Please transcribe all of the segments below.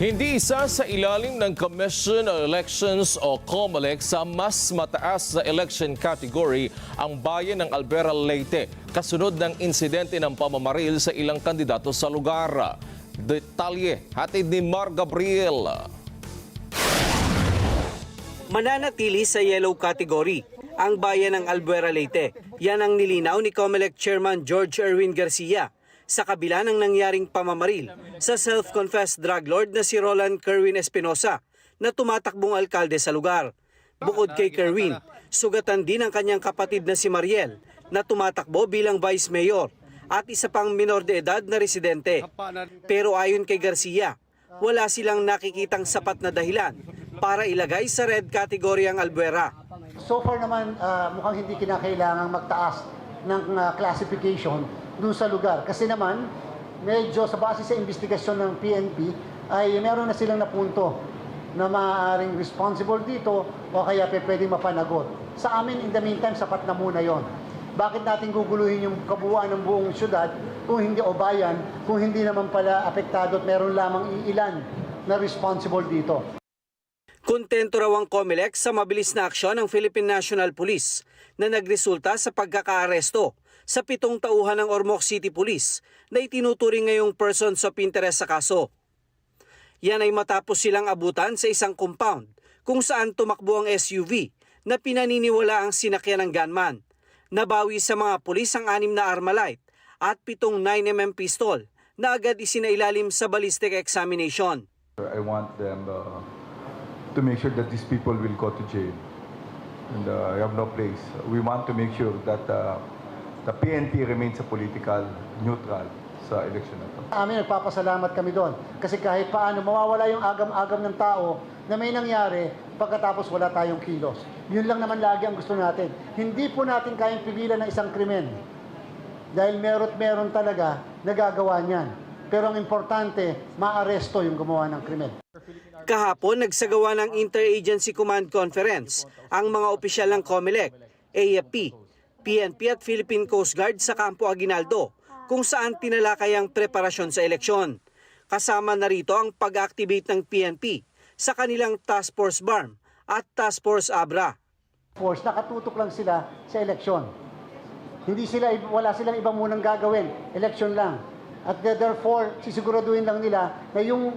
Hindi isa sa ilalim ng Commission on Elections o COMELEC sa mas mataas na election category ang bayan ng Albuera, Leyte, kasunod ng insidente ng pamamaril sa ilang kandidato sa lugar. Detalye, hatid ni Mar Gabriel. Mananatili sa yellow category ang bayan ng Albuera, Leyte. Yan ang nilinaw ni COMELEC Chairman George Erwin Garcia sa kabila ng nangyaring pamamaril sa self-confessed drug lord na si Roland Kerwin Espinosa na tumatakbong alkalde sa lugar. Bukod kay Kerwin, sugatan din ang kanyang kapatid na si Mariel na tumatakbo bilang vice mayor at isa pang minor de edad na residente. Pero ayon kay Garcia, wala silang nakikitang sapat na dahilan para ilagay sa red category ang Albuera. So far naman mukhang hindi kinakailangang magtaas ng classification doon sa lugar. Kasi naman, medyo sa base sa investigasyon ng PNP, ay meron na silang napunto na maaaring responsible dito o kaya pwedeng mapanagot. Sa amin, in the meantime, sapat na muna yon. Bakit natin guguluhin yung kabuuan ng buong syudad kung hindi o bayan, kung hindi naman pala apektado at meron lamang iilan na responsible dito? Kontento raw ang COMELEC sa mabilis na aksyon ng Philippine National Police na nagresulta sa pagkakaaresto sa 7 tauhan ng Ormoc City Police na itinuturing ngayong persons of interest sa kaso. Yan ay matapos silang abutan sa isang compound kung saan tumakbo ang SUV na pinaniniwala ang sinakyan ng gunman. Nabawi sa mga pulis ang 6 na Armalite at 7 9mm pistol na agad isinailalim sa ballistic examination. I want them to make sure that these people will go to jail and have no place. We want to make sure that the PNP remains a political neutral sa election na ito. Amin, nagpapasalamat kami doon. Kasi kahit paano, mawawala yung agam-agam ng tao na may nangyari pagkatapos wala tayong kilos. Yun lang naman lagi ang gusto natin. Hindi po natin kayang pigilan ng isang krimen. Dahil meron talaga nagagawa niyan. Pero ang importante, maaresto yung gumawa ng krimen. Kahapon, nagsagawa ng Interagency Command Conference ang mga opisyal ng COMELEC, AFP, PNP at Philippine Coast Guard sa Campo Aguinaldo kung saan tinalakay ang preparasyon sa eleksyon. Kasama na rito ang pag-activate ng PNP sa kanilang Task Force BARM at Task Force ABRA. Force, nakatutok lang sila sa eleksyon. Wala silang ibang munang gagawin, eleksyon lang. At therefore, sisiguraduhin lang nila na yung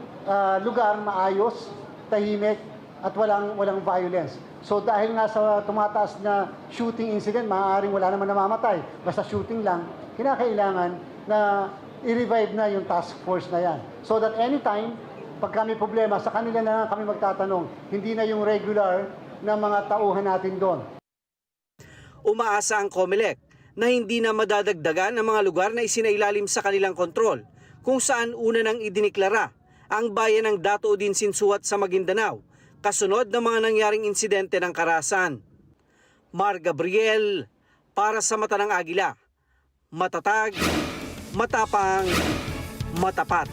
lugar maayos, tahimik, at walang violence. So dahil nga sa tumataas na shooting incident, maaaring wala naman namamatay, basta shooting lang, kinakailangan na i-revive na yung task force na yan. So that anytime, pag kami problema, sa kanila na kami magtatanong, hindi na yung regular na mga tauhan natin doon. Umaasa ang COMELEC na hindi na madadagdagan ang mga lugar na isinailalim sa kanilang kontrol kung saan una nang idiniklara ang bayan ng Dato Udin Sinsuat sa Maguindanao kasunod ng mga nangyaring insidente ng Karahasan. Mar Gabriel, para sa Mata ng Agila. Matatag, matapang, matapat.